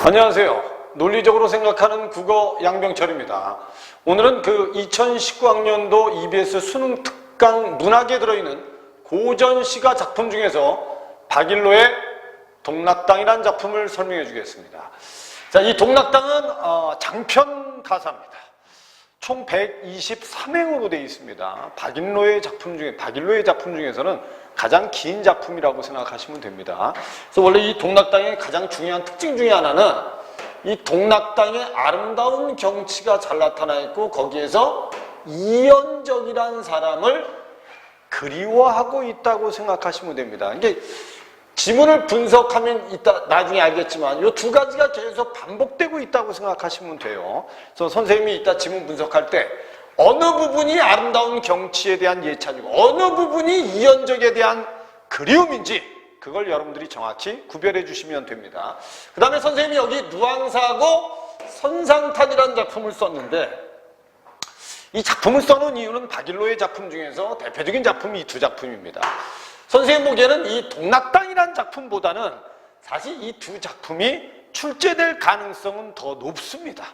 안녕하세요. 논리적으로 생각하는 국어 양병철입니다. 오늘은 그 2019학년도 EBS 수능 특강 문학에 들어있는 고전시가 작품 중에서 박일로의 동락당이라는 작품을 설명해 주겠습니다. 자, 이 동락당은 장편 가사입니다. 총 123행으로 되어 있습니다. 박일로의 작품 중에서는 가장 긴 작품이라고 생각하시면 됩니다. 그래서 원래 이 동락당의 가장 중요한 특징 중에 하나는 이 동락당의 아름다운 경치가 잘 나타나 있고 거기에서 이연적이라는 사람을 그리워하고 있다고 생각하시면 됩니다. 이게 지문을 분석하면 이따 나중에 알겠지만 이 두 가지가 계속 반복되고 있다고 생각하시면 돼요. 그래서 선생님이 이따 지문 분석할 때 어느 부분이 아름다운 경치에 대한 예찬이고 어느 부분이 이연적에 대한 그리움인지 그걸 여러분들이 정확히 구별해 주시면 됩니다. 그 다음에 선생님이 여기 누앙사하고 선상탄이라는 작품을 썼는데 이 작품을 써놓은 이유는 박일로의 작품 중에서 대표적인 작품이 이 두 작품입니다. 선생님 보기에는 이 동락당이라는 작품보다는 사실 이 두 작품이 출제될 가능성은 더 높습니다.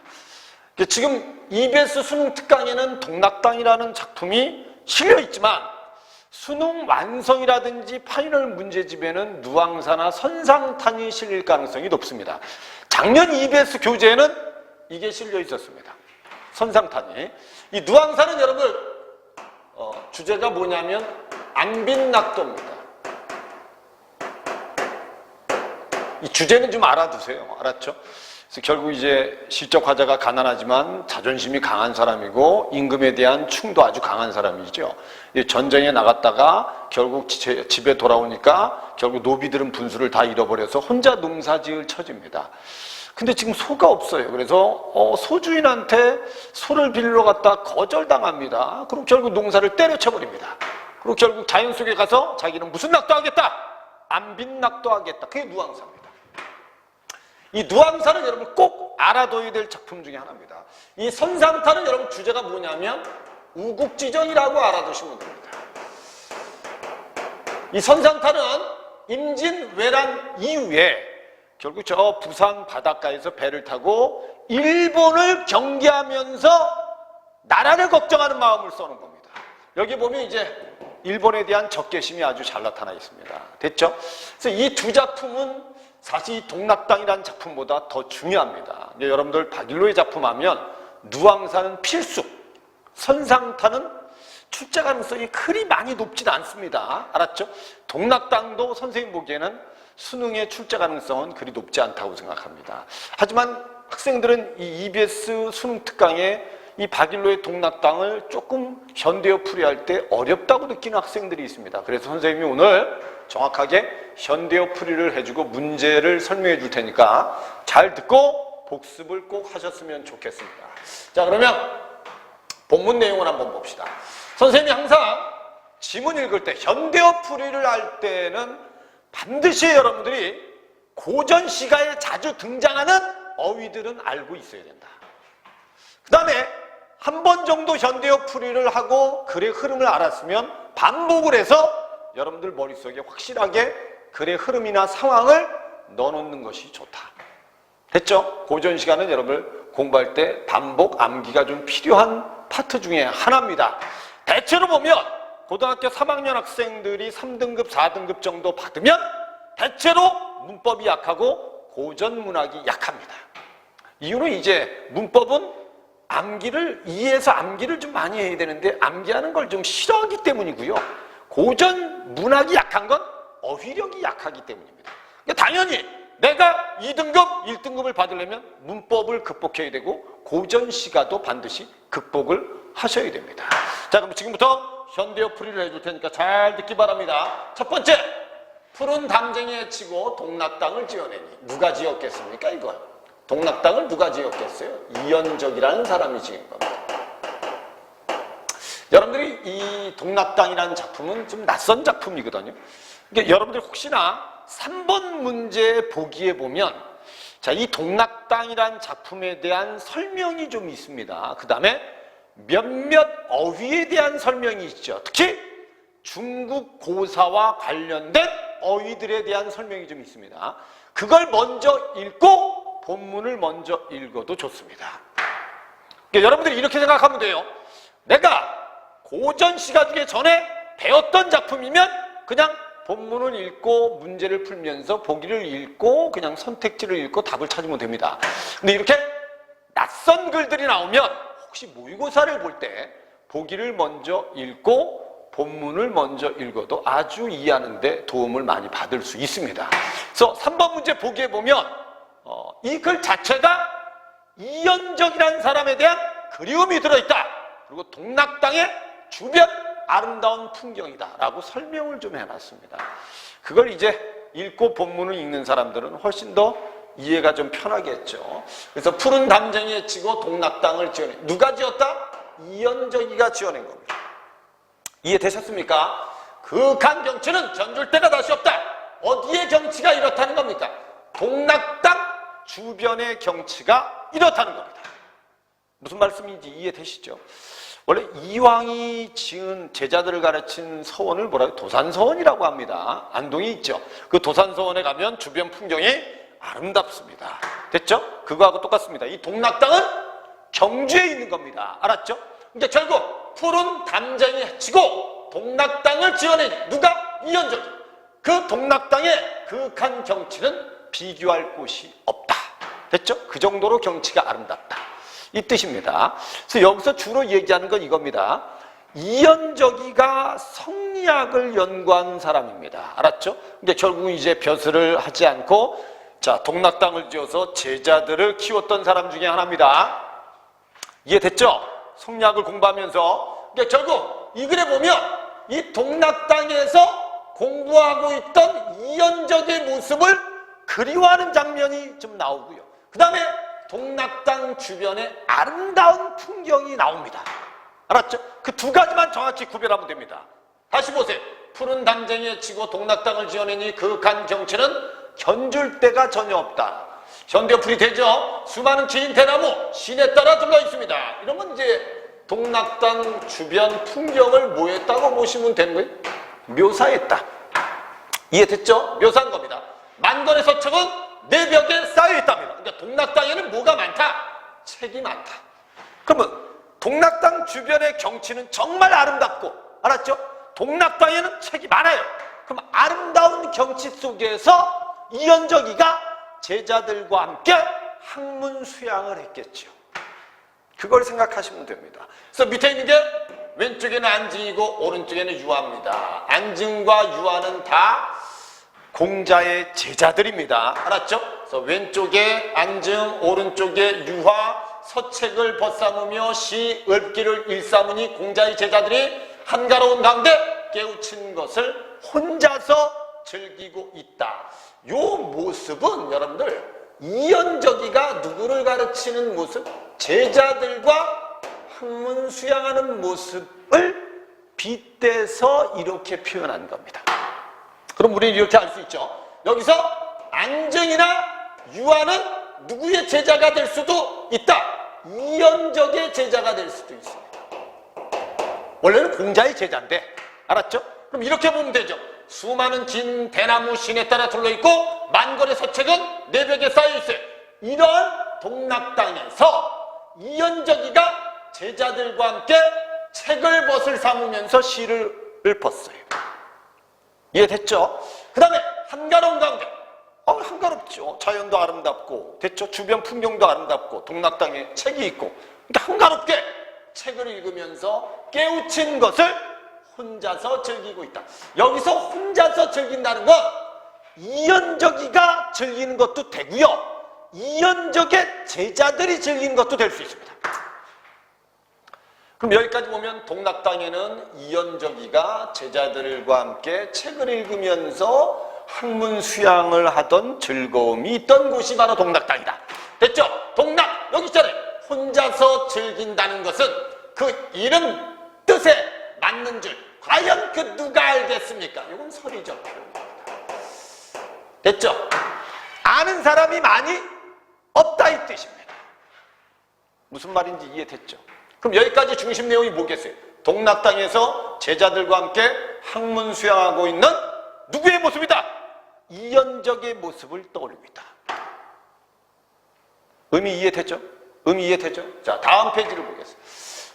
지금 EBS 수능 특강에는 동락당이라는 작품이 실려있지만 수능 완성이라든지 파이널 문제집에는 누앙사나 선상탄이 실릴 가능성이 높습니다. 작년 EBS 교재에는 이게 실려 있었습니다. 선상탄이. 이 누앙사는 여러분 주제가 뭐냐면 안빈낙도입니다. 이 주제는 좀 알아두세요. 알았죠? 그래서 결국 이제 실적 화자가 가난하지만 자존심이 강한 사람이고 임금에 대한 충도 아주 강한 사람이죠. 전쟁에 나갔다가 결국 집에 돌아오니까 결국 노비들은 분수를 다 잃어버려서 혼자 농사지을 처지입니다. 근데 지금 소가 없어요. 그래서 소주인한테 소를 빌려 갔다 거절당합니다. 그럼 결국 농사를 때려쳐버립니다. 그리고 결국 자연 속에 가서 자기는 무슨 낙도 하겠다? 안빈낙도 하겠다. 그게 누앙사입니다. 이 누앙사는 여러분 꼭 알아둬야 될 작품 중에 하나입니다. 이 선상탄은 여러분 주제가 뭐냐면 우국지정이라고 알아두시면 됩니다. 이 선상탄은 임진왜란 이후에 결국 저 부산 바닷가에서 배를 타고 일본을 경계하면서 나라를 걱정하는 마음을 써는 겁니다. 여기 보면 이제 일본에 대한 적개심이 아주 잘 나타나 있습니다. 됐죠? 그래서 이 두 작품은 사실 이 동락당이라는 작품보다 더 중요합니다. 여러분들 박일로의 작품 하면 누앙사는 필수, 선상탄은 출제 가능성이 그리 많이 높지는 않습니다. 알았죠? 동락당도 선생님 보기에는 수능의 출제 가능성은 그리 높지 않다고 생각합니다. 하지만 학생들은 이 EBS 수능 특강에 이 박일로의 동락당을 조금 현대어 풀이할 때 어렵다고 느끼는 학생들이 있습니다. 그래서 선생님이 오늘 정확하게 현대어 풀이를 해주고 문제를 설명해 줄 테니까 잘 듣고 복습을 꼭 하셨으면 좋겠습니다. 자, 그러면 본문 내용을 한번 봅시다. 선생님이 항상 지문 읽을 때 현대어 풀이를 할 때는 반드시 여러분들이 고전시가에 자주 등장하는 어휘들은 알고 있어야 된다. 그 다음에 한 번 정도 현대어 풀이를 하고 글의 흐름을 알았으면 반복을 해서 여러분들 머릿속에 확실하게 글의 흐름이나 상황을 넣어놓는 것이 좋다. 됐죠? 고전 시간은 여러분들 공부할 때 반복 암기가 좀 필요한 파트 중에 하나입니다. 대체로 보면 고등학교 3학년 학생들이 3등급, 4등급 정도 받으면 대체로 문법이 약하고 고전 문학이 약합니다. 이유는 이제 문법은 이해해서 암기를 좀 많이 해야 되는데 암기하는 걸 좀 싫어하기 때문이고요. 고전 문학이 약한 건 어휘력이 약하기 때문입니다. 그러니까 당연히 내가 2등급, 1등급을 받으려면 문법을 극복해야 되고 고전시가도 반드시 극복을 하셔야 됩니다. 자, 그럼 지금부터 현대어 풀이를 해줄 테니까 잘 듣기 바랍니다. 첫 번째, 푸른 담쟁이에 치고 동락당을 지어내니. 누가 지었겠습니까, 이거? 동락당을 누가 지었겠어요? 이연적이라는 사람이 지은 겁니다. 여러분들이 이 동락당이라는 작품은 좀 낯선 작품이거든요. 그러니까 여러분들 혹시나 3번 문제 보기에 보면 자, 이 동락당이라는 작품에 대한 설명이 좀 있습니다. 그 다음에 몇몇 어휘에 대한 설명이 있죠. 특히 중국 고사와 관련된 어휘들에 대한 설명이 좀 있습니다. 그걸 먼저 읽고 본문을 먼저 읽어도 좋습니다. 그러니까 여러분들이 이렇게 생각하면 돼요. 내가 고전 시가죽에 전에 배웠던 작품이면 그냥 본문을 읽고 문제를 풀면서 보기를 읽고 그냥 선택지를 읽고 답을 찾으면 됩니다. 근데 이렇게 낯선 글들이 나오면 혹시 모의고사를 볼 때 보기를 먼저 읽고 본문을 먼저 읽어도 아주 이해하는 데 도움을 많이 받을 수 있습니다. 그래서 3번 문제 보기에 보면 이 글 자체가 이연적이라는 사람에 대한 그리움이 들어있다. 그리고 동락당의 주변 아름다운 풍경이다 라고 설명을 좀 해놨습니다. 그걸 이제 읽고 본문을 읽는 사람들은 훨씬 더 이해가 좀 편하겠죠. 그래서 푸른 담쟁이에 치고 동락당을 지어낸, 누가 지었다? 이연적이가 지어낸 겁니다. 이해되셨습니까? 그윽한 경치는 전줄 때가 다시 없다. 어디의 경치가 이렇다는 겁니까? 동락당 주변의 경치가 이렇다는 겁니다. 무슨 말씀인지 이해되시죠? 원래 이왕이 지은 제자들을 가르친 서원을 뭐라고 도산서원이라고 합니다. 안동이 있죠. 그 도산서원에 가면 주변 풍경이 아름답습니다. 됐죠? 그거하고 똑같습니다. 이 동락당은 경주에 있는 겁니다. 알았죠? 그러니까 결국 푸른 담쟁이 치고 동락당을 지어낸 누가? 이연적. 그 동락당의 그윽한 경치는 비교할 곳이 없다. 됐죠? 그 정도로 경치가 아름답다. 이 뜻입니다. 그래서 여기서 주로 얘기하는 건 이겁니다. 이연적이가 성리학을 연구한 사람입니다. 알았죠? 근데 결국은 이제 벼슬을 하지 않고 자, 동락당을 지어서 제자들을 키웠던 사람 중에 하나입니다. 이해됐죠? 성리학을 공부하면서. 그러니까 결국 이 글에 보면 이 동락당에서 공부하고 있던 이연적의 모습을 그리워하는 장면이 좀 나오고요. 그 다음에 동락당 주변에 아름다운 풍경이 나옵니다. 알았죠? 그 두 가지만 정확히 구별하면 됩니다. 다시 보세요. 푸른 담쟁이에 치고 동락당을 지어내니 그윽한 경치는 견줄 데가 전혀 없다. 현대풀이 되죠? 수많은 긴 대나무, 신에 따라 둘러 있습니다. 이러면 이제 동락당 주변 풍경을 뭐 했다고 보시면 되는 거예요? 묘사했다. 이해됐죠? 묘사한 겁니다. 만권의 서책은 내 벽에 쌓여있답니다. 그러니까 동락당에는 뭐가 많다? 책이 많다. 그러면 동락당 주변의 경치는 정말 아름답고, 알았죠? 동락당에는 책이 많아요. 그럼 아름다운 경치 속에서 이연적이가 제자들과 함께 학문 수양을 했겠죠. 그걸 생각하시면 됩니다. 그래서 밑에 있는 게 왼쪽에는 안증이고 오른쪽에는 유화입니다. 안증과 유화는 다 공자의 제자들입니다. 알았죠? 그래서 왼쪽에 안증, 오른쪽에 유화, 서책을 벗삼으며 시, 읊기를 일삼으니 공자의 제자들이 한가로운 가운데 깨우친 것을 혼자서 즐기고 있다. 요 모습은 여러분들 이연적이가 누구를 가르치는 모습? 제자들과 학문 수양하는 모습을 빗대서 이렇게 표현한 겁니다. 그럼 우리는 이렇게 알 수 있죠. 여기서 안증이나 유화는 누구의 제자가 될 수도 있다. 이연적의 제자가 될 수도 있습니다. 원래는 공자의 제자인데, 알았죠? 그럼 이렇게 보면 되죠. 수많은 긴 대나무 신에 따라 둘러있고 만권의 서책은 내 벽에 쌓여있어요. 이런 동락당에서 이연적이가 제자들과 함께 책을 벗을 삼으면서 시를 읊었어요. 이해됐죠? 그 다음에 한가로운 가운데 한가롭죠. 자연도 아름답고 됐죠? 주변 풍경도 아름답고 동락당에 책이 있고 그러니까 한가롭게 책을 읽으면서 깨우친 것을 혼자서 즐기고 있다. 여기서 혼자서 즐긴다는 건 이연적이가 즐기는 것도 되고요. 이연적의 제자들이 즐기는 것도 될 수 있습니다. 그럼 여기까지 보면 동락당에는 이연적이가 제자들과 함께 책을 읽으면서 학문 수양을 하던 즐거움이 있던 곳이 바로 동락당이다. 됐죠? 동락, 여기 있잖아요. 혼자서 즐긴다는 것은 그 이름 뜻에 맞는 줄 과연 그 누가 알겠습니까? 이건 설이죠. 됐죠? 아는 사람이 많이 없다 이 뜻입니다. 무슨 말인지 이해됐죠? 그럼 여기까지 중심 내용이 뭐겠어요? 동락당에서 제자들과 함께 학문 수양하고 있는 누구의 모습이다? 이연적의 모습을 떠올립니다. 의미 이해됐죠? 의미 이해됐죠? 자, 다음 페이지를 보겠습니다.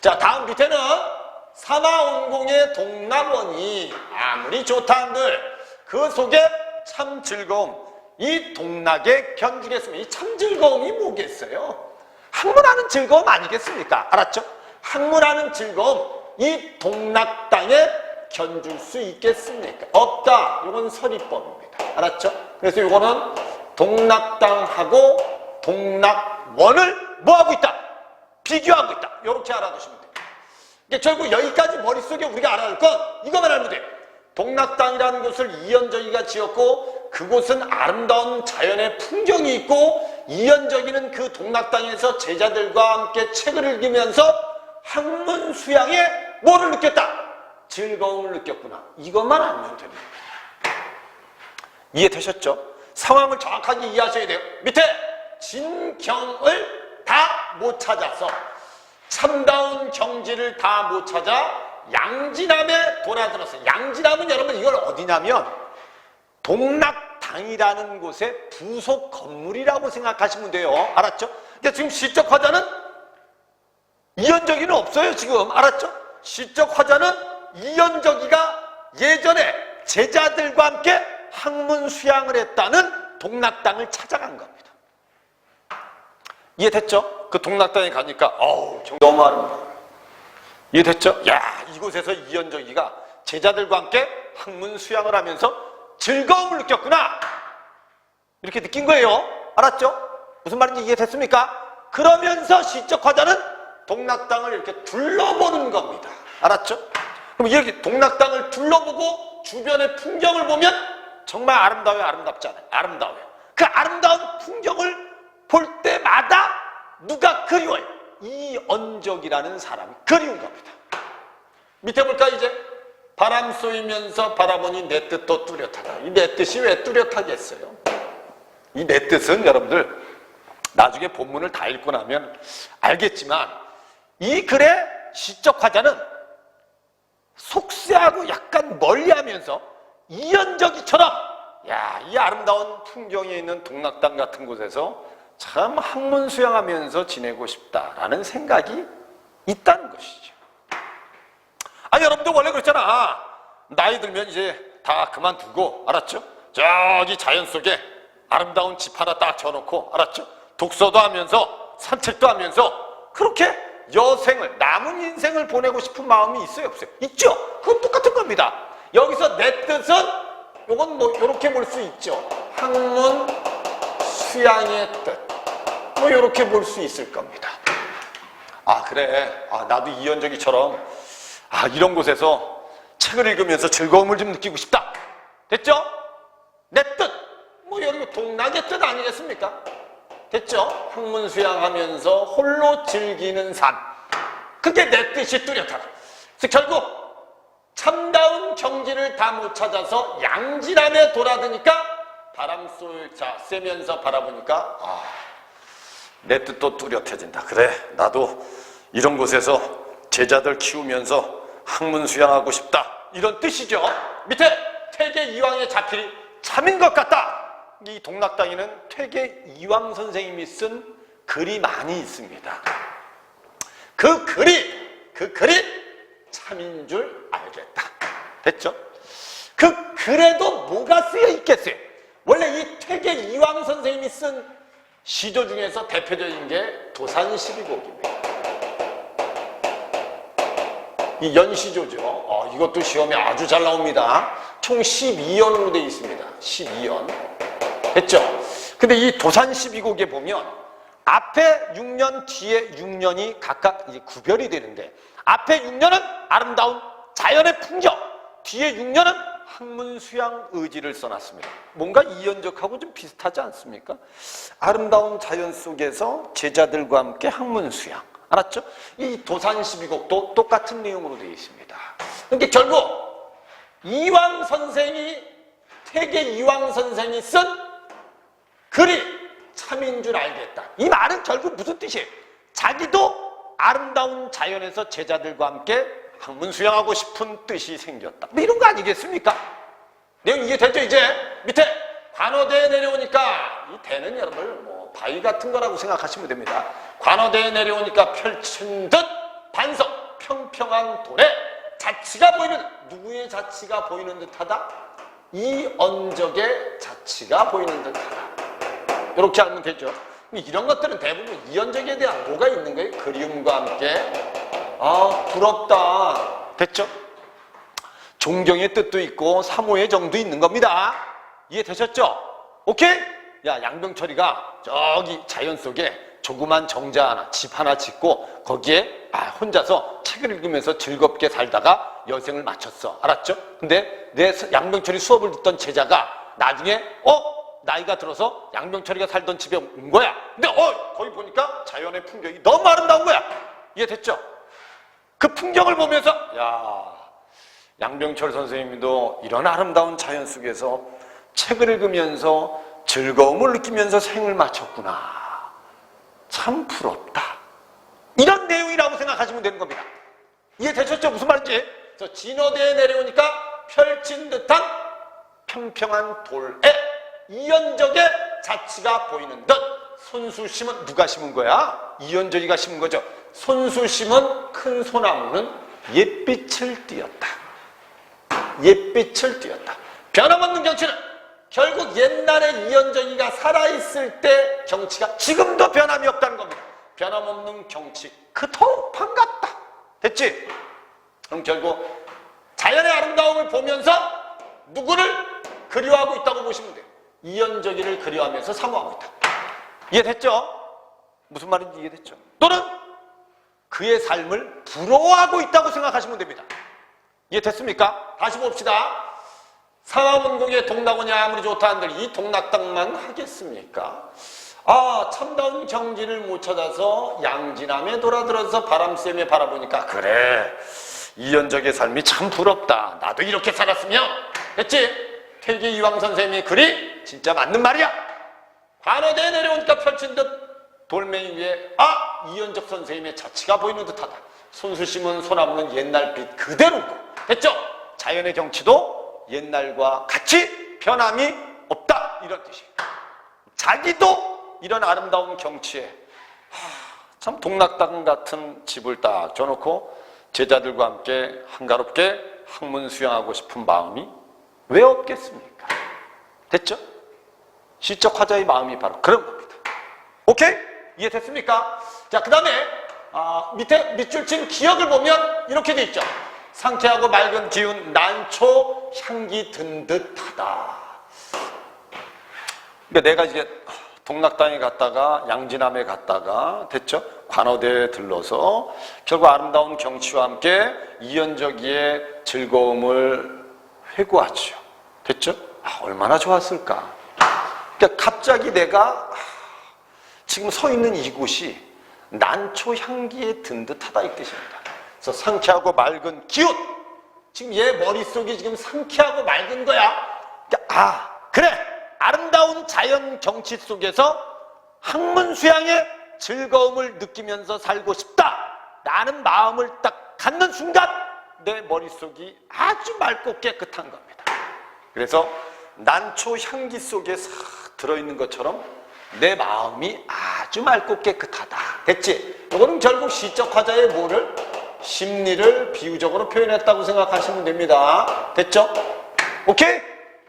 자, 다음 밑에는 사마온공의 동락원이 아무리 좋다 한들 그 속에 참 즐거움, 이 동락에 견주겠습니다. 이 참 즐거움이 뭐겠어요? 학문하는 즐거움 아니겠습니까? 알았죠? 학문하는 즐거움, 이 동락 땅에 견줄 수 있겠습니까? 없다. 이건 서리법입니다. 알았죠? 그래서 이거는 동락 땅하고 동락원을 뭐하고 있다? 비교하고 있다. 이렇게 알아두시면 돼요. 그러니까 결국 여기까지 머릿속에 우리가 알아야 할 건 이것만 알면 돼요. 동락 땅이라는 곳을 이연저기가 지었고 그곳은 아름다운 자연의 풍경이 있고 이연저기는 그 동락 땅에서 제자들과 함께 책을 읽으면서 학문 수양에 뭐를 느꼈다? 즐거움을 느꼈구나. 이것만 알면 됩니다. 이해되셨죠? 상황을 정확하게 이해하셔야 돼요. 밑에 진경을 다 못 찾아서 참다운 경지를 다 못 찾아 양지남에 돌아들었어요. 양지남은 여러분 이걸 어디냐면 동락당이라는 곳의 부속 건물이라고 생각하시면 돼요. 알았죠? 근데 지금 시적 화자는 이연저기는 없어요. 지금 알았죠? 시적 화자는 이연저기가 예전에 제자들과 함께 학문 수양을 했다는 동락당을 찾아간 겁니다. 이해됐죠? 그 동락당에 가니까 어우 너무 아름다워. 이해됐죠? 야, 이곳에서 이연저기가 제자들과 함께 학문 수양을 하면서 즐거움을 느꼈구나. 이렇게 느낀 거예요. 알았죠? 무슨 말인지 이해됐습니까? 그러면서 시적 화자는 동락당을 이렇게 둘러보는 겁니다. 알았죠? 그럼 이렇게 동락당을 둘러보고 주변의 풍경을 보면 정말 아름다워요? 아름답지 않아요? 아름다워요. 그 아름다운 풍경을 볼 때마다 누가 그리워요? 이언적이라는 사람이 그리운 겁니다. 밑에 볼까 이제? 바람 쏘이면서 바라보니 내 뜻도 뚜렷하다. 이 내 뜻이 왜 뚜렷하겠어요? 이 내 뜻은 여러분들 나중에 본문을 다 읽고 나면 알겠지만 이 글의 시적 화자는 속세하고 약간 멀리하면서 이연저기처럼 야, 이 아름다운 풍경이 있는 동락당 같은 곳에서 참 학문 수양하면서 지내고 싶다라는 생각이 있다는 것이죠. 아니 여러분들 원래 그렇잖아. 나이 들면 이제 다 그만두고 알았죠? 저기 자연 속에 아름다운 집 하나 딱 쳐놓고 알았죠? 독서도 하면서 산책도 하면서 그렇게 여생을 남은 인생을 보내고 싶은 마음이 있어요 없어요? 있죠? 그건 똑같은 겁니다. 여기서 내 뜻은 이건 뭐 이렇게 볼 수 있죠. 학문 수양의 뜻 뭐 이렇게 볼 수 있을 겁니다. 아 그래, 아 나도 이연저기처럼 아 이런 곳에서 책을 읽으면서 즐거움을 좀 느끼고 싶다. 됐죠? 내 뜻, 뭐 여기 동락의 뜻 아니겠습니까? 됐죠? 학문 수양하면서 홀로 즐기는 삶, 그게 내 뜻이 뚜렷하다. 즉 결국 참다운 경지를 다 못 찾아서 양지남에 돌아드니까 바람 쐬면서 바라보니까 아, 내 뜻도 뚜렷해진다. 그래, 나도 이런 곳에서 제자들 키우면서 학문 수양하고 싶다. 이런 뜻이죠. 밑에 퇴계 이황의 자필이 참인 것 같다. 이 동락당에는 퇴계 이황 선생님이 쓴 글이 많이 있습니다. 그 글이 참인 줄 알겠다. 됐죠? 그 글에도 뭐가 쓰여 있겠어요? 원래 이 퇴계 이황 선생님이 쓴 시조 중에서 대표적인 게 도산십이곡입니다. 이 연시조죠. 이것도 시험에 아주 잘 나옵니다. 총 12연으로 되어 있습니다. 12연. 됐죠? 근데 이 도산십이곡에 보면 앞에 6년, 뒤에 6년이 각각 이제 구별이 되는데 앞에 6년은 아름다운 자연의 풍경, 뒤에 6년은 학문 수양 의지를 써놨습니다. 뭔가 이연적하고 좀 비슷하지 않습니까? 아름다운 자연 속에서 제자들과 함께 학문 수양. 알았죠? 이 도산십이곡도 똑같은 내용으로 되어 있습니다. 그러니까 결국 이황 선생이 퇴계 이황 선생이 쓴 글이 참인 줄 알겠다. 이 말은 결국 무슨 뜻이에요? 자기도 아름다운 자연에서 제자들과 함께 학문 수양하고 싶은 뜻이 생겼다. 뭐 이런 거 아니겠습니까? 내용 이해됐죠? 이제 밑에 단어대에 내려오니까 이 대는 여러분 뭐 뭐 바위 같은 거라고 생각하시면 됩니다. 관어대에 내려오니까 펼친 듯 반석 평평한 돌에 자치가 보이는, 누구의 자치가 보이는 듯하다? 이 언적의 자치가 보이는 듯하다. 이렇게 알면 되죠. 이런 것들은 대부분 이 언적에 대한 뭐가 있는 거예요? 그리움과 함께 부럽다. 됐죠? 존경의 뜻도 있고 사모의 정도 있는 겁니다. 이해되셨죠? 오케이? 야, 양병철이가 저기 자연 속에 조그만 정자 하나, 집 하나 짓고 거기에 혼자서 책을 읽으면서 즐겁게 살다가 여생을 마쳤어. 알았죠? 근데 내 양병철이 수업을 듣던 제자가 나중에 나이가 들어서 양병철이가 살던 집에 온 거야. 근데 거기 보니까 자연의 풍경이 너무 아름다운 거야. 이해됐죠? 그 풍경을 보면서 야, 양병철 선생님도 이런 아름다운 자연 속에서 책을 읽으면서 즐거움을 느끼면서 생을 마쳤구나. 참 부럽다. 이런 내용이라고 생각하시면 되는 겁니다. 이해되셨죠? 무슨 말인지? 그래서 진어대에 내려오니까 펼친 듯한 평평한 돌에 이연적의 자치가 보이는 듯. 손수 심은 누가 심은 거야? 이연적이가 심은 거죠. 손수 심은 큰 소나무는 옛빛을 띄었다. 옛빛을 띄었다. 변함없는 경치는 결국 옛날에 이연적이가 살아있을 때 경치가 지금도 변함이 없다는 겁니다. 변함없는 경치, 그토록 반갑다. 됐지? 그럼 결국 자연의 아름다움을 보면서 누구를 그리워하고 있다고 보시면 돼요. 이연적이를 그리워하면서 사모하고 있다. 이해됐죠? 무슨 말인지 이해됐죠? 또는 그의 삶을 부러워하고 있다고 생각하시면 됩니다. 이해됐습니까? 다시 봅시다. 상하문곡의 동락원이 아무리 좋다 한들 이 동락 땅만 하겠습니까? 참다운 경지를 못 찾아서 양지남에 돌아들어서 바람쌤에 바라보니까 그래, 이연적의 삶이 참 부럽다. 나도 이렇게 살았으면. 됐지? 퇴계 이황 선생님의 글이 진짜 맞는 말이야. 관어대에 내려오니까 펼친 듯 돌멩이 위에 이연적 선생님의 자치가 보이는 듯하다. 손수 심은 소나무는 옛날 빛 그대로고. 됐죠? 자연의 경치도 옛날과 같이 변함이 없다. 이런 뜻이에요. 자기도 이런 아름다운 경치에 참 동락당 같은 집을 딱 줘놓고 제자들과 함께 한가롭게 학문 수양하고 싶은 마음이 왜 없겠습니까? 됐죠? 시적 화자의 마음이 바로 그런 겁니다. 오케이? 이해됐습니까? 자, 그 다음에 밑에 밑줄 친 기역을 보면 이렇게 돼 있죠. 상쾌하고 맑은 기운, 난초 향기 든 듯하다. 그러니까 내가 이제 동락당에 갔다가 양지남에 갔다가, 됐죠? 관어대에 들러서 결국 아름다운 경치와 함께 이연적이의 즐거움을 회고하죠. 됐죠? 얼마나 좋았을까? 그러니까 갑자기 내가 지금 서 있는 이곳이 난초 향기에 든 듯하다 이 뜻입니다. 그래서 상쾌하고 맑은 기운. 지금 얘 머릿속이 지금 상쾌하고 맑은 거야. 그러니까 그래, 아름다운 자연 경치 속에서 학문 수양의 즐거움을 느끼면서 살고 싶다 라는 마음을 딱 갖는 순간 내 머릿속이 아주 맑고 깨끗한 겁니다. 그래서 난초 향기 속에 싹 들어있는 것처럼 내 마음이 아주 맑고 깨끗하다. 됐지? 이거는 결국 시적 화자의 뭐를? 심리를 비유적으로 표현했다고 생각하시면 됩니다. 됐죠? 오케이?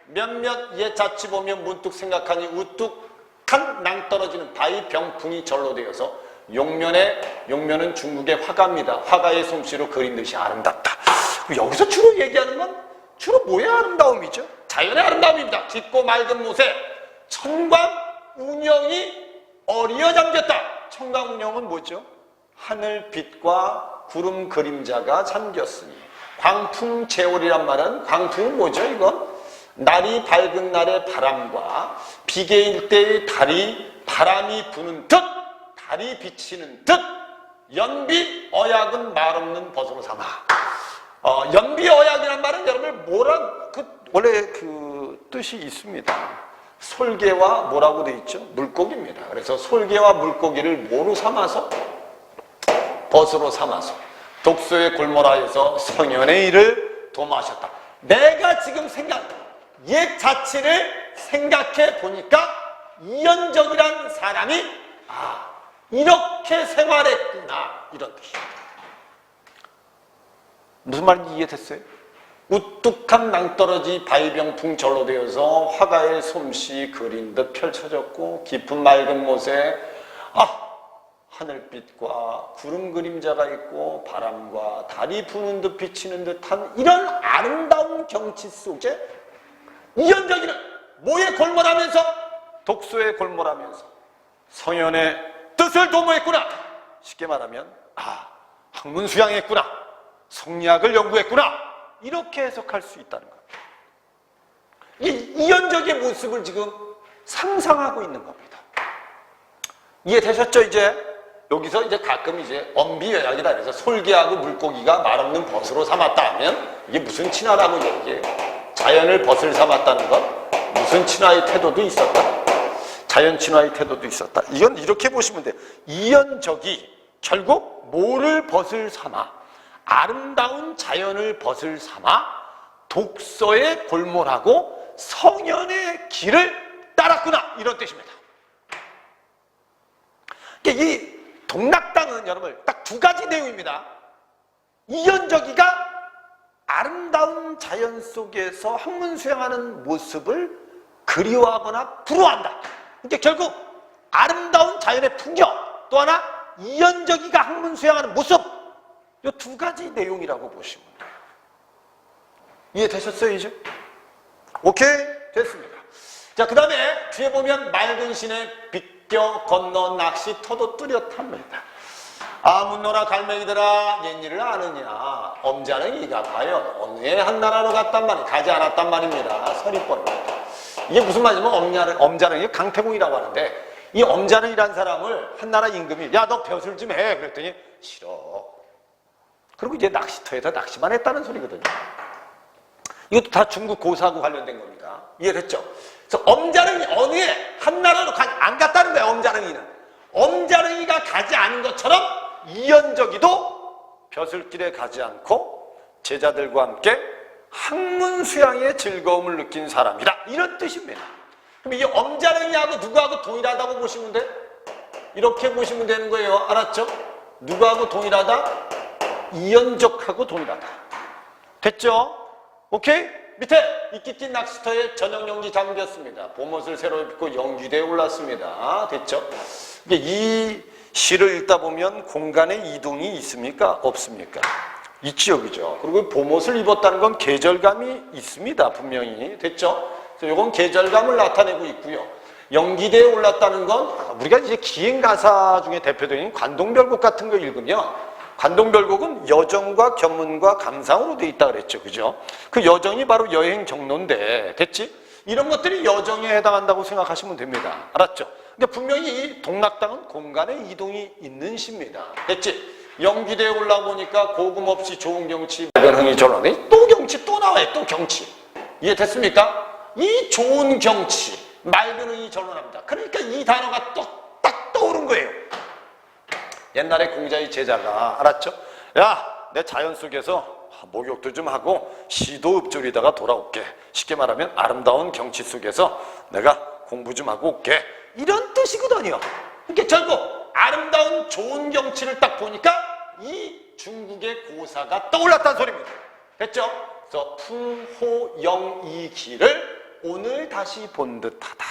몇몇 옛 자치 보면 문득 생각하니 우뚝한 낭떠러지는 바위 병풍이 절로 되어서 용면은 중국의 화가입니다. 화가의 솜씨로 그린 듯이 아름답다. 여기서 주로 얘기하는 건 주로 뭐의 아름다움이죠? 자연의 아름다움입니다. 짙고 맑은 못에 천광 운영이 어리어 잠겼다. 천광 운영은 뭐죠? 하늘빛과 구름 그림자가 잠겼으니. 광풍 제올이란 말은, 광풍은 뭐죠 이건? 날이 밝은 날의 바람과 비개일 때의 달이 바람이 부는 듯, 달이 비치는 듯, 연비 어약은 말없는 벗으로 삼아. 연비 어약이란 말은 여러분 원래 그 뜻이 있습니다. 솔개와 뭐라고 돼 있죠? 물고기입니다. 그래서 솔개와 물고기를 뭐로 삼아서? 벗으로 삼아서 독소의 골몰하에서 성현의 일을 도모하셨다. 내가 지금 옛 자치를 생각해 보니까 이연적이란 사람이 이렇게 생활했구나, 이런 뜻입니다. 무슨 말인지 이해됐어요? 우뚝한 낭떠러지 바위병풍 절로 되어서 화가의 솜씨 그린 듯 펼쳐졌고 깊은 맑은 못에 하늘빛과 구름 그림자가 있고 바람과 달이 부는 듯 비치는 듯한 이런 아름다운 경치 속에 이연적이는 뭐에 골몰하면서? 독서에 골몰하면서 성현의 뜻을 도모했구나. 쉽게 말하면 학문수양했구나, 성리학을 연구했구나, 이렇게 해석할 수 있다는 겁니다. 이연적의 모습을 지금 상상하고 있는 겁니다. 이해되셨죠? 이제 여기서 이제 가끔 이제 엄비여약이다 그래서 솔개하고 물고기가 말없는 벗으로 삼았다 하면 이게 무슨 친화라고 얘기해요. 자연을 벗을 삼았다는 건 무슨 친화의 태도도 있었다, 자연 친화의 태도도 있었다. 이건 이렇게 보시면 돼요. 이연적이 결국 뭐를 벗을 삼아? 아름다운 자연을 벗을 삼아 독서에 골몰하고 성현의 길을 따랐구나, 이런 뜻입니다. 이 동락당은 여러분 딱 두 가지 내용입니다. 이연적이가 아름다운 자연 속에서 학문수양하는 모습을 그리워하거나 부러워한다. 그러니까 결국 아름다운 자연의 풍경, 또 하나 이연적이가 학문수양하는 모습, 이 두 가지 내용이라고 보시면 돼요. 이해되셨어요, 이제? 오케이? 됐습니다. 자, 그 다음에 뒤에 보면 맑은 신의 빗겨 건너 낚시터도 뚜렷합니다. 문노라 갈매기들아 옛일을 아느냐. 엄자능이가 과연 어느 해 한나라로 갔단 말이 가지 않았단 말입니다. 서리법입니다. 이게 무슨 말이냐면 엄자능이 강태공이라고 하는데, 이 엄자능이라는 사람을 한나라 임금이 야, 너 벼슬 좀 해. 그랬더니 싫어. 그리고 이제 낚시터에서 낚시만 했다는 소리거든요. 이것도 다 중국 고사하고 관련된 겁니다. 이해됐죠? 그래서 엄자능이 어느 해 한나라로 안 갔다는 거야. 엄자능이가 가지 않은 것처럼 이연적이도 벼슬길에 가지 않고 제자들과 함께 학문수양의 즐거움을 느낀 사람이다, 이런 뜻입니다. 그럼 이 엄자능이하고 누구하고 동일하다고 보시면 돼? 이렇게 보시면 되는 거예요. 알았죠? 누구하고 동일하다? 이연적하고 동일하다. 됐죠? 오케이? 밑에 이끼낀 낚시터에 저녁 연기 잠겼습니다. 봄옷을 새로 입고 연기대에 올랐습니다. 됐죠? 이 시를 읽다 보면 공간의 이동이 있습니까? 없습니까? 있지요, 그죠? 그리고 봄옷을 입었다는 건 계절감이 있습니다, 분명히. 됐죠? 그래서 이건 계절감을 나타내고 있고요. 연기대에 올랐다는 건 우리가 이제 기행가사 중에 대표적인 관동별곡 같은 거 읽으면, 관동별곡은 여정과 견문과 감상으로 돼 있다 그랬죠, 그죠? 그 여정이 바로 여행 경로인데, 됐지? 이런 것들이 여정에 해당한다고 생각하시면 됩니다. 알았죠? 근데 분명히 이 동락당은 공간의 이동이 있는 시입니다. 됐지? 연기대에 올라보니까 고금 없이 좋은 경치, 맑은 흥이 절로네. 또 경치 또 나와요. 또 경치. 이해됐습니까? 이 좋은 경치, 맑은 흥이 절로납니다. 그러니까 이 단어가 딱 떠오른 거예요. 옛날에 공자의 제자가, 알았죠? 야, 내 자연 속에서 목욕도 좀 하고 시도 읊조리다가 돌아올게. 쉽게 말하면 아름다운 경치 속에서 내가 공부 좀 하고 올게. 이런 뜻이거든요. 그러니까 결국 아름다운 좋은 경치를 딱 보니까 이 중국의 고사가 떠올랐다는 소리입니다. 됐죠? 그래서 풍호영이기를 오늘 다시 본 듯하다.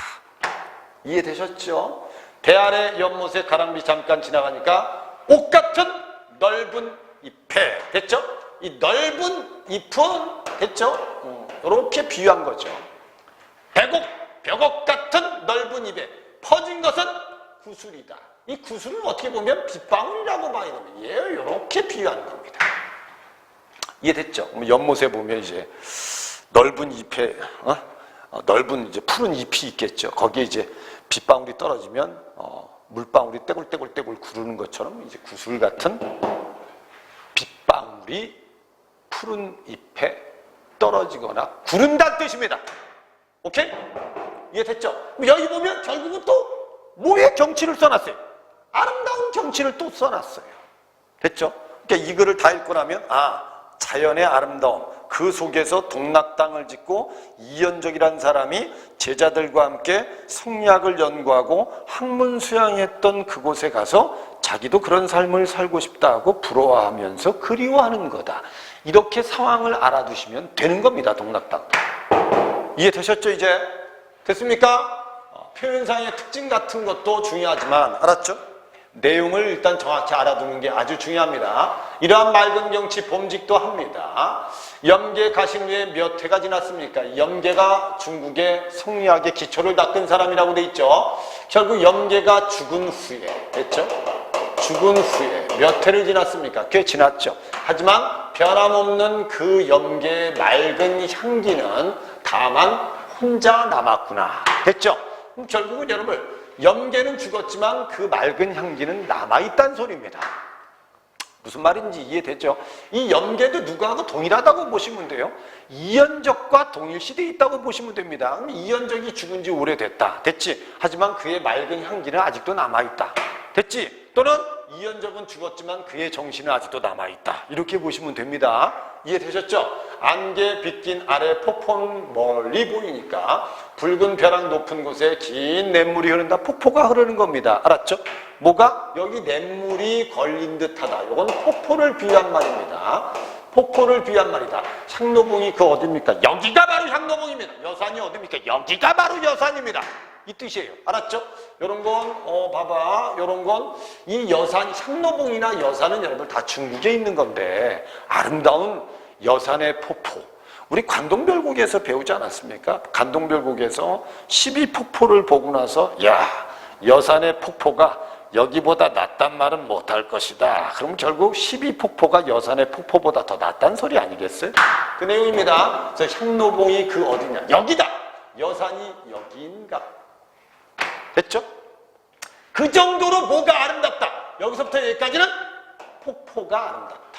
이해되셨죠? 배 아래 연못에 가랑비 잠깐 지나가니까 옷 같은 넓은 잎에, 됐죠? 이 넓은 잎은, 됐죠? 이렇게 비유한 거죠. 벽옥 같은 넓은 잎에 퍼진 것은 구슬이다. 이 구슬은 어떻게 보면 빗방울이라고 봐야 됩니다. 이렇게 비유한 겁니다. 이해됐죠? 연못에 보면 이제 넓은 잎에 넓은 이제 푸른 잎이 있겠죠. 거기에 이제 빗방울이 떨어지면 물방울이 떼굴떼굴 구르는 것처럼 이제 구슬 같은 빗방울이 푸른 잎에 떨어지거나 구른다는 뜻입니다. 오케이? 이해됐죠? 여기 보면 결국은 또 뭐의 경치를 써놨어요? 아름다운 경치를 또 써놨어요. 됐죠? 그러니까 이 글을 다 읽고 나면 자연의 아름다움, 그 속에서 동락당을 짓고 이연적이라는 사람이 제자들과 함께 성리학을 연구하고 학문 수양했던 그곳에 가서 자기도 그런 삶을 살고 싶다 하고 부러워하면서 그리워하는 거다. 이렇게 상황을 알아두시면 되는 겁니다. 동락당도. 이해되셨죠? 이제? 됐습니까? 표현상의 특징 같은 것도 중요하지만 알았죠? 내용을 일단 정확히 알아두는 게 아주 중요합니다. 이러한 맑은 경치 봄직도 합니다. 염계 가신 후에 몇 해가 지났습니까? 염계가 중국의 성리학의 기초를 닦은 사람이라고 돼 있죠. 결국 염계가 죽은 후에 됐죠? 죽은 후에 몇 해를 지났습니까? 꽤 지났죠. 하지만 변함없는 그 염계의 맑은 향기는 다만 혼자 남았구나. 됐죠? 그럼 결국은 여러분 염계는 죽었지만 그 맑은 향기는 남아있다는 소리입니다. 무슨 말인지 이해되죠? 이 염계도 누구하고 동일하다고 보시면 돼요. 이연적과 동일시대에 있다고 보시면 됩니다. 그럼 이연적이 죽은 지 오래됐다. 됐지? 하지만 그의 맑은 향기는 아직도 남아있다. 됐지? 또는 이연적은 죽었지만 그의 정신은 아직도 남아있다. 이렇게 보시면 됩니다. 이해되셨죠? 안개 빗긴 아래 폭포는 멀리 보이니까 붉은 벼락 높은 곳에 긴 냇물이 흐른다. 폭포가 흐르는 겁니다. 알았죠? 뭐가? 여기 냇물이 걸린 듯하다. 이건 폭포를 비유한 말입니다. 폭포를 비유한 말이다. 향로봉이 그 어디입니까? 여기가 바로 향로봉입니다. 여산이 어디입니까? 여기가 바로 여산입니다. 이 뜻이에요. 알았죠? 요런 건, 봐봐. 요런 건, 이 여산, 향로봉이나 여산은 여러분 다 중국에 있는 건데, 아름다운 여산의 폭포. 우리 관동별곡에서 배우지 않았습니까? 관동별곡에서 12폭포를 보고 나서, 야, 여산의 폭포가 여기보다 낫단 말은 못할 것이다. 그럼 결국 12폭포가 여산의 폭포보다 더 낫단 소리 아니겠어요? 그 내용입니다. 그래서 향로봉이 그 어디냐? 여기다! 여산이 여기인가? 됐죠? 그 정도로 뭐가 아름답다. 여기서부터 여기까지는 폭포가 아름답다.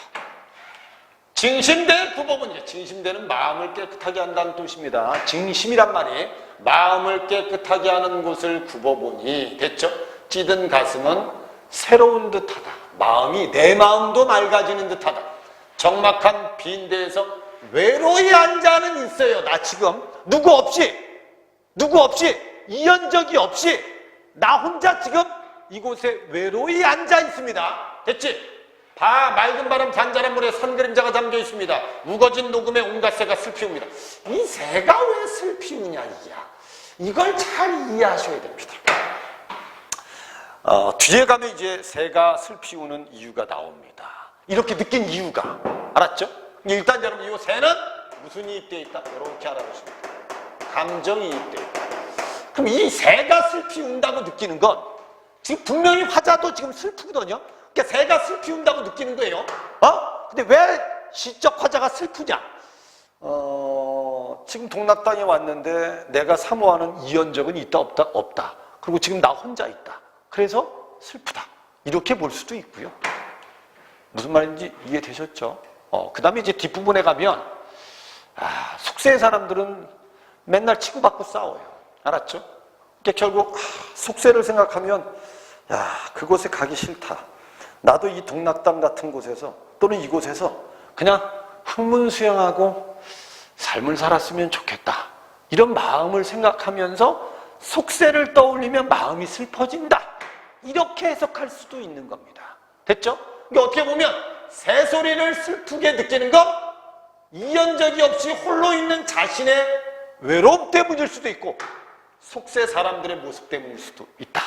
징심대 구법은 징심대는 마음을 깨끗하게 한다는 뜻입니다. 징심이란 말이 마음을 깨끗하게 하는 곳을 굽어보니 됐죠? 찌든 가슴은 새로운 듯하다. 마음이 내 마음도 맑아지는 듯하다. 적막한 빈대에서 외로이 앉아는 있어요. 나 지금 누구 없이 이연적이 없이 나 혼자 지금 이곳에 외로이 앉아 있습니다. 됐지? 맑은 바람 잔잔한 물에 산그림자가 잠겨 있습니다. 우거진 녹음에 온갖 새가 슬피웁니다. 이 새가 왜 슬피우냐 이야. 이걸 잘 이해하셔야 됩니다. 뒤에 가면 이제 새가 슬피우는 이유가 나옵니다. 이렇게 느낀 이유가 알았죠? 일단 여러분 이 새는 무슨 이입되어 있다? 이렇게 알아보시면 돼요. 감정이 이입되어 있다. 그럼 이 새가 슬피운다고 느끼는 건 지금 분명히 화자도 지금 슬프거든요. 그러니까 새가 슬피운다고 느끼는 거예요. 근데 왜 시적 화자가 슬프냐? 지금 동락당에 왔는데 내가 사모하는 이연적은 있다 없다? 없다. 그리고 지금 나 혼자 있다. 그래서 슬프다. 이렇게 볼 수도 있고요. 무슨 말인지 이해되셨죠? 그 다음에 이제 뒷부분에 가면 속세의 사람들은 맨날 치고받고 싸워요. 알았죠? 그러니까 결국 속세를 생각하면 그곳에 가기 싫다. 나도 이 동락당 같은 곳에서 또는 이곳에서 그냥 학문 수양하고 삶을 살았으면 좋겠다. 이런 마음을 생각하면서 속세를 떠올리면 마음이 슬퍼진다. 이렇게 해석할 수도 있는 겁니다. 됐죠? 그러니까 어떻게 보면 새소리를 슬프게 느끼는 건 이연적이 없이 홀로 있는 자신의 외로움 때문일 수도 있고 속세 사람들의 모습 때문일 수도 있다.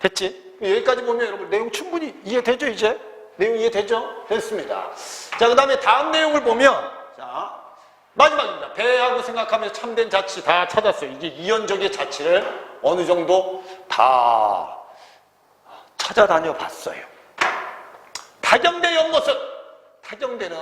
됐지? 여기까지 보면 여러분 내용 충분히 이해되죠? 이제? 내용 이해되죠? 됐습니다. 자, 그 다음에 다음 내용을 보면 자 마지막입니다. 배하고 생각하면서 참된 자치 다 찾았어요. 이게 이연적의 자치를 어느 정도 다 찾아다녀 봤어요. 타경대 연못은 타경대는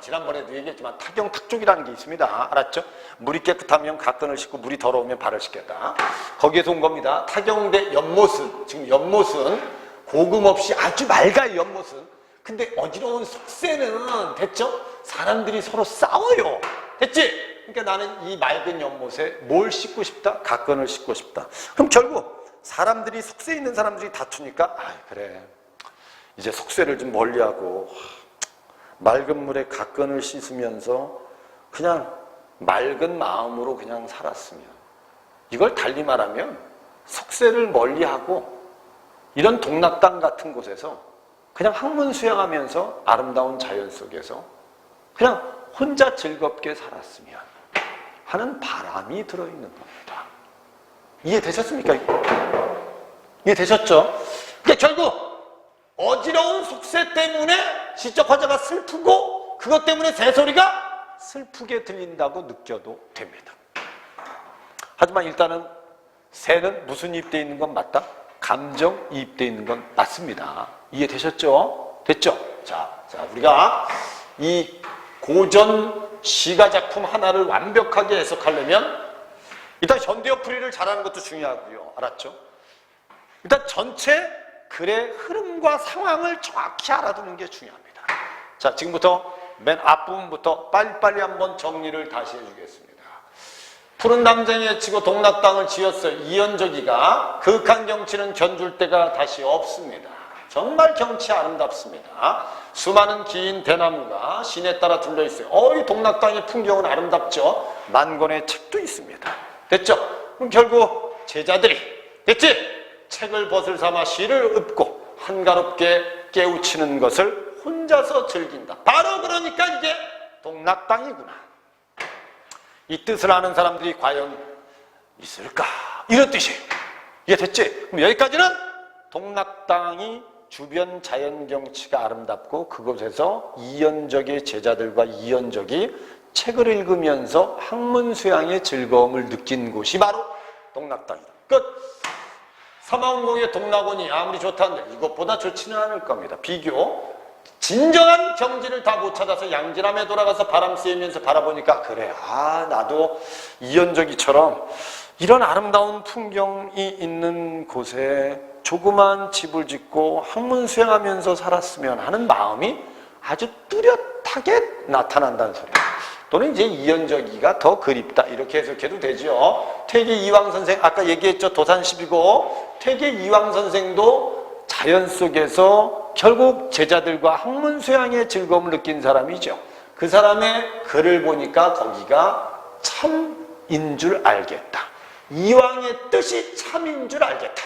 지난번에도 얘기했지만 타경탁족이라는 게 있습니다. 알았죠? 물이 깨끗하면 가끈을 씻고 물이 더러우면 발을 씻겠다. 거기에서 온 겁니다. 타경대 연못은 지금 연못은 고금 없이 아주 맑아요. 연못은. 근데 어지러운 속세는 됐죠? 사람들이 서로 싸워요. 됐지? 그러니까 나는 이 맑은 연못에 뭘 씻고 싶다? 가끈을 씻고 싶다. 그럼 결국 사람들이 속세 있는 사람들이 다투니까 그래 이제 속세를 좀 멀리하고 맑은 물에 가끈을 씻으면서 그냥 맑은 마음으로 그냥 살았으면, 이걸 달리 말하면 속세를 멀리하고 이런 동락당 같은 곳에서 그냥 학문 수양하면서 아름다운 자연 속에서 그냥 혼자 즐겁게 살았으면 하는 바람이 들어있는 겁니다. 이해되셨습니까? 이해되셨죠? 그러니까 결국 어지러운 속세 때문에 시적 화자가 슬프고 그것 때문에 새소리가 슬프게 들린다고 느껴도 됩니다. 하지만 일단은 새는 무슨 이입되어 있는 건 맞다? 감정 이입되어 있는 건 맞습니다. 이해되셨죠? 됐죠? 자, 우리가 이 고전 시가 작품 하나를 완벽하게 해석하려면 일단 현대어풀이를 잘하는 것도 중요하고요. 알았죠? 일단 전체 글의 흐름과 상황을 정확히 알아두는 게 중요합니다. 자, 지금부터 맨 앞부분부터 빨리빨리 한번 정리를 다시 해주겠습니다. 푸른 담쟁이에 치고 동락당을 지었어요. 이연저기가 극한 경치는 견줄 데가 다시 없습니다. 정말 경치 아름답습니다. 수많은 긴 대나무가 신에 따라 둘러있어요. 이 동락당의 풍경은 아름답죠. 만권의 책도 있습니다. 됐죠? 그럼 결국 제자들이 됐지? 책을 벗을 삼아 시를 읊고 한가롭게 깨우치는 것을 혼자서 즐긴다. 바로 그러니까 이게 동락당이구나. 이 뜻을 아는 사람들이 과연 있을까? 이런 뜻이에요. 이해됐지? 그럼 여기까지는 동락당이 주변 자연 경치가 아름답고 그곳에서 이연적의 제자들과 이연적이 책을 읽으면서 학문 수양의 즐거움을 느낀 곳이 바로 동락당이다. 끝. 사마운공의 동락원이 아무리 좋다는데 이것보다 좋지는 않을 겁니다. 비교. 진정한 경지를 다 못 찾아서 양지람에 돌아가서 바람 쐬면서 바라보니까 그래, 나도 이연저기처럼 이런 아름다운 풍경이 있는 곳에 조그만 집을 짓고 학문 수행하면서 살았으면 하는 마음이 아주 뚜렷하게 나타난다는 소리예요. 또는 이제 이연저기가 더 그립다, 이렇게 해석해도 되죠. 퇴계 이황 선생, 아까 얘기했죠. 도산십이고 퇴계 이황 선생도 자연 속에서 결국 제자들과 학문 수양의 즐거움을 느낀 사람이죠. 그 사람의 글을 보니까 거기가 참인 줄 알겠다. 이황의 뜻이 참인 줄 알겠다.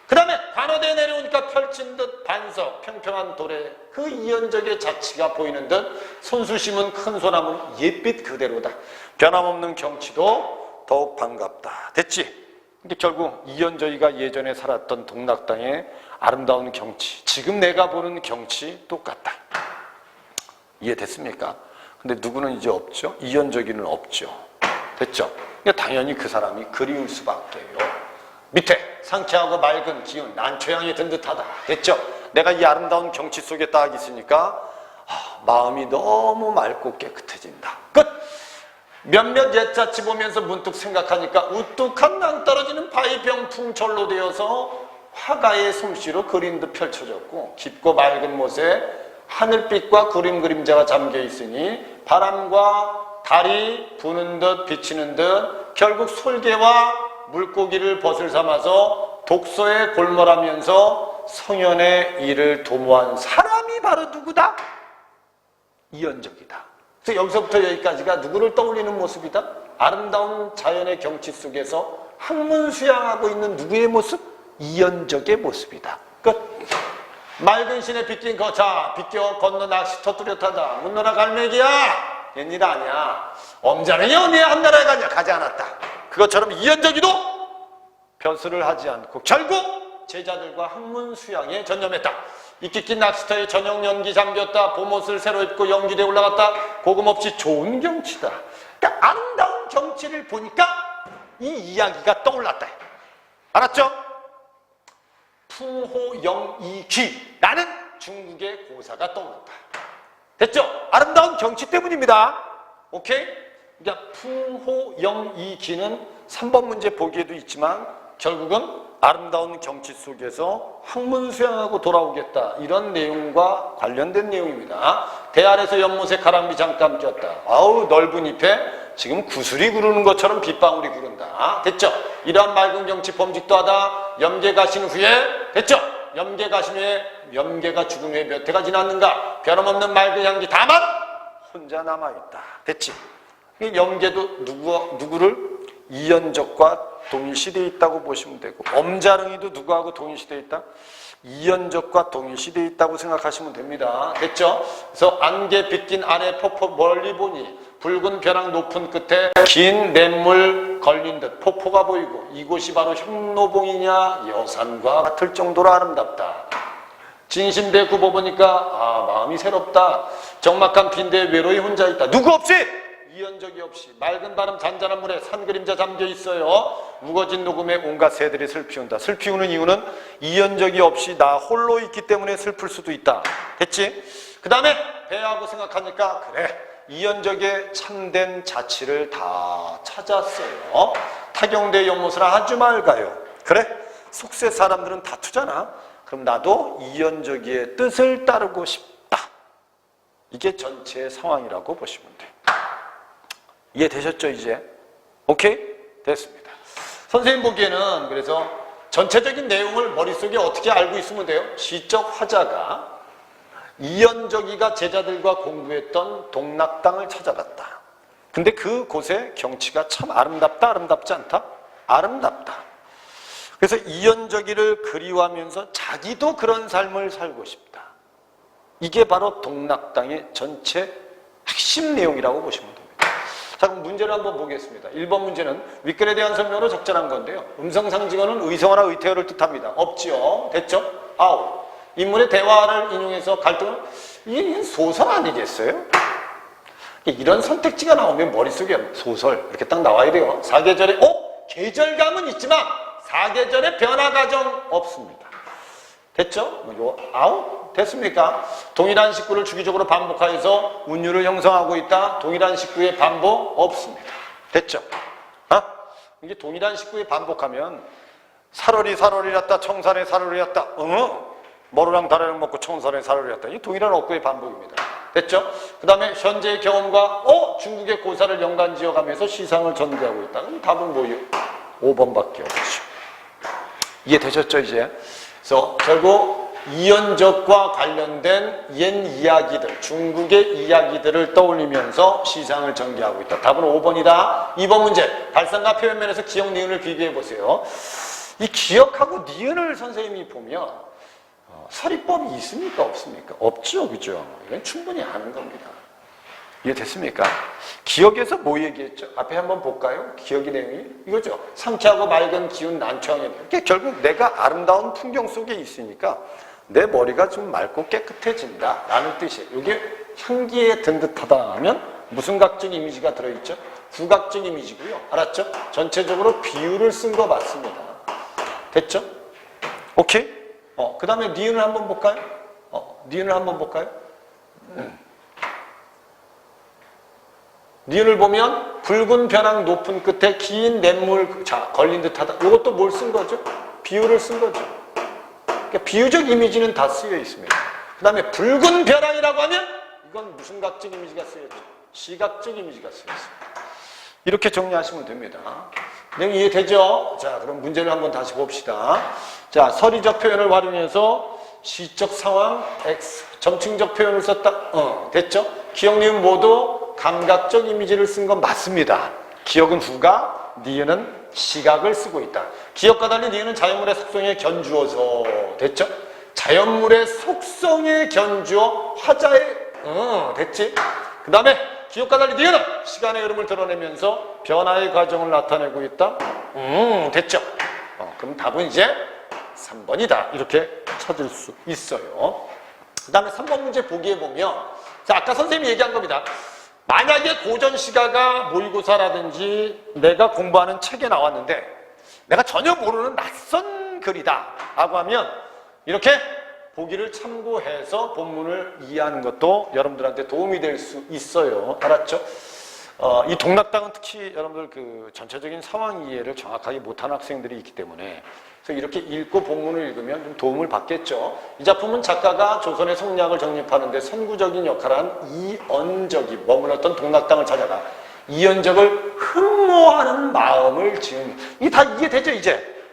그 다음에 관어대에 내려오니까 펼친 듯 반석, 평평한 도래, 그 이연적의 자치가 보이는 듯 손수 심은 큰 소나무는 옛빛 그대로다. 변함없는 경치도 더욱 반갑다. 됐지? 근데 결국 이연저희가 예전에 살았던 동락당의 아름다운 경치, 지금 내가 보는 경치 똑같다. 이해됐습니까? 근데 누구는 이제 없죠? 이연저기는 없죠. 됐죠? 그러니까 당연히 그 사람이 그리울 수밖에요. 밑에 상쾌하고 맑은 기운, 난초향이 든 듯하다. 됐죠? 내가 이 아름다운 경치 속에 딱 있으니까 마음이 너무 맑고 깨끗해진다. 끝! 몇몇 옛자치 보면서 문득 생각하니까 우뚝한 낭떨어지는 바위병풍철로 되어서 화가의 솜씨로 그린 듯 펼쳐졌고 깊고 맑은 못에 하늘빛과 구름 그림자가 잠겨 있으니 바람과 달이 부는 듯 비치는 듯 결국 솔개와 물고기를 벗을 삼아서 독서에 골몰하면서 성현의 일을 도모한 사람이 바로 누구다? 이연적이다. 그래서 여기서부터 여기까지가 누구를 떠올리는 모습이다? 아름다운 자연의 경치 속에서 학문 수양하고 있는 누구의 모습? 이연적의 모습이다. 끝. 맑은 신에 빗긴 거자 빗겨 건너 낚시터 뚜렷하다. 문너나 갈매기야, 옛일 아니야. 엄자는 연애 한 나라에 가냐? 가지 않았다. 그것처럼 이연적이도 벼슬을 하지 않고 결국 제자들과 학문 수양에 전념했다. 이끼 낀 낚시터에 저녁 연기 잠겼다. 봄옷을 새로 입고 연기대에 올라갔다. 고금 없이 좋은 경치다. 그러니까 아름다운 경치를 보니까 이 이야기가 떠올랐다. 알았죠? 풍호영이귀라는 중국의 고사가 떠올랐다. 됐죠? 아름다운 경치 때문입니다. 오케이? 그러니까 풍호영이귀는 3번 문제 보기에도 있지만 결국은 아름다운 경치 속에서 학문 수양하고 돌아오겠다, 이런 내용과 관련된 내용입니다. 대 아래서 연못에 가랑비 잠깐 꼈다. 아우 넓은 잎에 지금 구슬이 구르는 것처럼 빗방울이 구른다. 됐죠? 이러한 맑은 경치 범직도하다. 염계 가신 후에 됐죠? 염계 가신 후에 염계가 죽은 후에 몇 해가 지났는가? 변함없는 맑은 향기 다만 혼자 남아있다. 됐지? 이 염계도 누구를 이연적과 동일시되어 있다고 보시면 되고, 엄자릉이도 누구하고 동일시되어 있다? 이연적과 동일시되어 있다고 생각하시면 됩니다. 됐죠? 그래서 안개 빗긴 아래 폭포 멀리 보니 붉은 벼랑 높은 끝에 긴 냇물 걸린 듯 폭포가 보이고 이곳이 바로 혁로봉이냐 여산과 같을 정도로 아름답다. 진심대 굽어 보니까 마음이 새롭다. 적막한 빈대에 외로이 혼자 있다. 누구 없이? 이연적이 없이 맑은 바람 잔잔한 물에 산그림자 잠겨 있어요. 우거진 녹음에 온갖 새들이 슬피운다. 슬피우는 이유는 이연적이 없이 나 홀로 있기 때문에 슬플 수도 있다. 됐지? 그 다음에 배하고 생각하니까 그래, 이연적의 참된 자취를 다 찾았어요. 타경대 연못을 아주 맑아요. 그래? 속세 사람들은 다투잖아. 그럼 나도 이연적의 뜻을 따르고 싶다. 이게 전체의 상황이라고 보시면 돼. 이해되셨죠, 이제? 오케이? 됐습니다. 선생님 보기에는 그래서 전체적인 내용을 머릿속에 어떻게 알고 있으면 돼요? 시적 화자가 이연적이가 제자들과 공부했던 동락당을 찾아갔다. 근데 그곳의 경치가 참 아름답다, 아름답지 않다? 아름답다. 그래서 이연적이를 그리워하면서 자기도 그런 삶을 살고 싶다. 이게 바로 동락당의 전체 핵심 내용이라고 보시면 됩니다. 자, 그럼 문제를 한번 보겠습니다. 1번 문제는 윗글에 대한 설명으로 적절한 건데요. 음성상징어는 의성어나 의태어를 뜻합니다. 없지요. 됐죠? 아우. 인물의 대화를 인용해서 갈등을, 이게 소설 아니겠어요? 이런 선택지가 나오면 머릿속에 소설 이렇게 딱 나와야 돼요. 사계절에 계절감은 있지만 사계절의 변화 과정 없습니다. 됐죠? 아우 됐습니까? 동일한 식구를 주기적으로 반복하여서 운율을 형성하고 있다. 동일한 식구의 반복 없습니다. 됐죠? 이게 동일한 식구의 반복하면 살월이 살월이었다, 청산에 살월이었다. 머루랑 다래랑 먹고 청산에 살월이었다. 이 동일한 어구의 반복입니다. 됐죠? 그 다음에 현재의 경험과 중국의 고사를 연관지어가면서 시상을 전개하고 있다. 그럼 답은 뭐예요? 5번밖에 없죠. 이해되셨죠, 이제? 그래서 결국 이연적과 관련된 옛 이야기들, 중국의 이야기들을 떠올리면서 시상을 전개하고 있다. 답은 5번이다. 2번 문제, 발상과 표현면에서 기억, 니은을 비교해 보세요. 이 기억하고 니은을 선생님이 보면 서리법이 있습니까? 없습니까? 없죠, 그죠? 이건 충분히 아는 겁니다. 이해됐습니까? 기억에서 뭐 얘기했죠? 앞에 한번 볼까요? 기억의 내용이 이거죠. 상쾌하고 맑은 기운 난초항에, 이게 결국 내가 아름다운 풍경 속에 있으니까 내 머리가 좀 맑고 깨끗해진다 라는 뜻이에요. 이게 향기에 든 듯하다 하면 무슨 각적 이미지가 들어있죠? 후각적 이미지고요. 알았죠? 전체적으로 비유를 쓴 거 맞습니다. 됐죠? 오케이? 그 다음에 니은을 한번 볼까요? 니은을 한번 볼까요? 니은을 보면 붉은 벼랑 높은 끝에 긴 냇물 걸린 듯하다. 이것도 뭘 쓴 거죠? 비유를 쓴 거죠. 그러니까 비유적 이미지는 다 쓰여 있습니다. 그 다음에 붉은 벼랑이라고 하면 이건 무슨 각적 이미지가 쓰여있죠? 시각적 이미지가 쓰여있습니다. 이렇게 정리하시면 됩니다. 내용 이해되죠? 자, 그럼 문제를 한번 다시 봅시다. 자, 서리적 표현을 활용해서 시적 상황 X, 점층적 표현을 썼다. 됐죠? 기억, 니은 모두 감각적 이미지를 쓴 건 맞습니다. 기억은 후각, 니은은 시각을 쓰고 있다. 기억과 달리 니은은 자연물의 속성에 견주어서, 됐죠? 자연물의 속성에 견주어 화자의, 됐지? 그 다음에 기억과 달리 니은은 시간의 흐름을 드러내면서 변화의 과정을 나타내고 있다. 됐죠? 그럼 답은 이제 3번이다. 이렇게 찾을 수 있어요. 그 다음에 3번 문제 보기에 보면, 자, 아까 선생님이 얘기한 겁니다. 만약에 고전 시가가 모의고사라든지 내가 공부하는 책에 나왔는데 내가 전혀 모르는 낯선 글이다 라고 하면 이렇게 보기를 참고해서 본문을 이해하는 것도 여러분들한테 도움이 될 수 있어요. 알았죠? 이 동락당은 특히 여러분들 그 전체적인 상황 이해를 정확하게 못하는 학생들이 있기 때문에 그래서 이렇게 읽고 본문을 읽으면 좀 도움을 받겠죠. 이 작품은 작가가 조선의 성리학을 정립하는 데 선구적인 역할을 한 이언적이 머물렀던 동락당을 찾아가 이언적을 흠모하는 마음을 지은, 이게 다 이해되죠, 이제?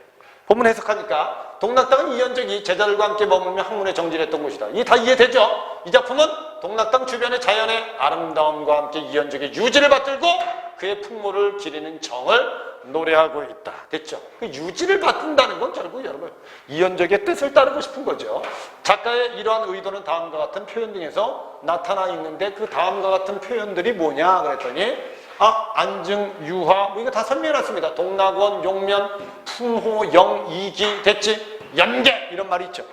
본문 해석하니까 동락당은 이언적이 제자들과 함께 머물며 학문에 정진했던 곳이다. 이게 다 이해되죠? 이 작품은 동락당 주변의 자연의 아름다움과 함께 이연적의 유지를 받들고 그의 풍모를 기리는 정을 노래하고 있다. 됐죠? 그 유지를 받든다는 건 결국 여러분 이연적의 뜻을 따르고 싶은 거죠. 작가의 이러한 의도는 다음과 같은 표현 등에서 나타나 있는데 그 다음과 같은 표현들이 뭐냐 그랬더니 안증, 유화 뭐 이거 다 설명해놨습니다. 동락원, 용면, 풍호, 영, 이기, 됐지? 연계 이런 말이 있죠.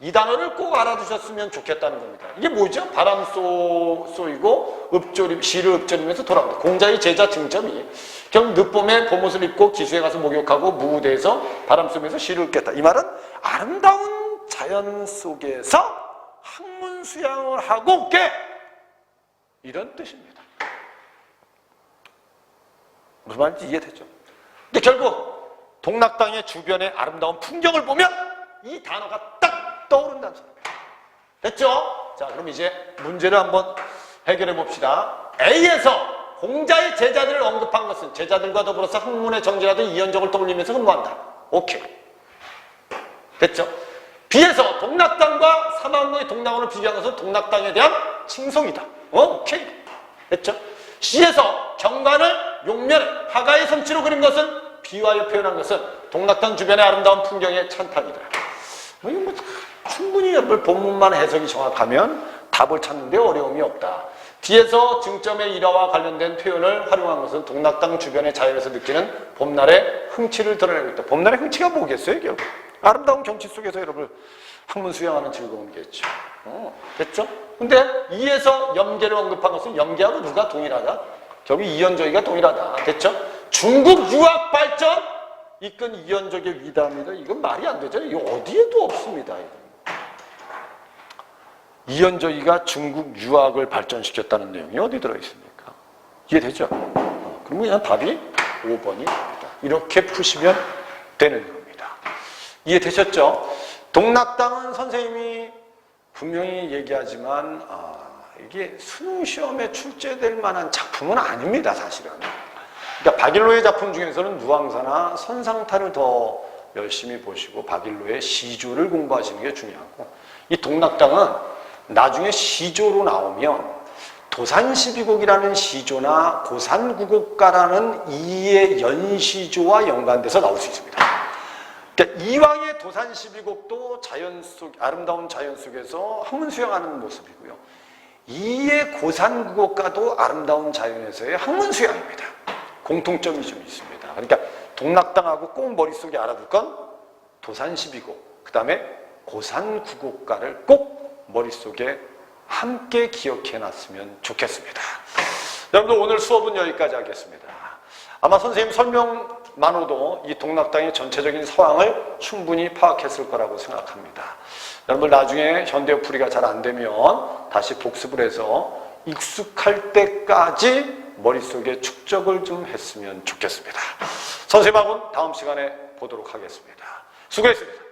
이 단어를 꼭 알아두셨으면 좋겠다는 겁니다. 이게 뭐죠? 바람 쏘이고 읍조림, 시를 읍조리면서 돌아옵니다. 공자의 제자 증점이 결국 늦봄에 봄옷을 입고 기수에 가서 목욕하고 무대에서 바람 쏘면서 시를 읊겠다. 이 말은 아름다운 자연 속에서 학문 수양을 하고 올게 이런 뜻입니다. 무슨 말인지 이해되죠? 근데 결국 동락당의 주변의 아름다운 풍경을 보면 이 단어가 딱 떠오른다는 소리입니다. 됐죠? 자, 그럼 이제 문제를 한번 해결해 봅시다. A에서 공자의 제자들을 언급한 것은 제자들과 더불어서 학문의 정제라든 이연적을 떠올리면서 흠모한다. 오케이. 됐죠? B에서 동락당과 사마음의 동락원을 비교한 것은 동락당에 대한 칭송이다. 오케이. 됐죠? C에서 경관을 용면에 화가의 솜씨로 그린 것은 비유하여 표현한 것은 동락당 주변의 아름다운 풍경의 찬탄이다. 이거 뭐 충분히 본문만 해석이 정확하면 답을 찾는데 어려움이 없다. D에서 증점의 일화와 관련된 표현을 활용한 것은 동락당 주변의 자연에서 느끼는 봄날의 흥취를 드러내고 있다. 봄날의 흥취가 뭐겠어요, 결국? 아름다운 경치 속에서 여러분 학문 수양하는 즐거움이겠죠. 됐죠? 근데 E에서 염계를 언급한 것은 염계하고 누가 동일하다? 결국 이연적이가 동일하다. 됐죠? 중국 유학 발전 이끈 이연적의 위담이다. 이건 말이 안 되죠. 이거 어디에도 없습니다. 이거. 이연적이가 중국 유학을 발전시켰다는 내용이 어디 들어있습니까? 이해되죠? 그럼 그냥 답이 5번입니다. 이렇게 푸시면 되는 겁니다. 이해되셨죠? 동락당은 선생님이 분명히 얘기하지만 이게 수능시험에 출제될 만한 작품은 아닙니다. 사실은. 그러니까 박일로의 작품 중에서는 누앙사나 선상타를 더 열심히 보시고 박일로의 시조를 공부하시는 게 중요하고 이 동락당은 나중에 시조로 나오면 도산십이곡이라는 시조나 고산구곡가라는 이의 연시조와 연관돼서 나올 수 있습니다. 그러니까 이왕의 도산십이곡도 자연 속, 아름다운 자연 속에서 학문 수양하는 모습이고요. 이의 고산구곡가도 아름다운 자연에서의 학문 수양입니다. 공통점이 좀 있습니다. 그러니까 동락당하고 꼭 머릿속에 알아둘 건 도산십이곡, 그 다음에 고산구곡가를 꼭 머릿속에 함께 기억해놨으면 좋겠습니다. 여러분들 오늘 수업은 여기까지 하겠습니다. 아마 선생님 설명만으로도 이 동락당의 전체적인 상황을 충분히 파악했을 거라고 생각합니다. 여러분들 나중에 현대풀이가 잘 안 되면 다시 복습을 해서 익숙할 때까지 머릿속에 축적을 좀 했으면 좋겠습니다. 선생님하고는 다음 시간에 보도록 하겠습니다. 수고했습니다.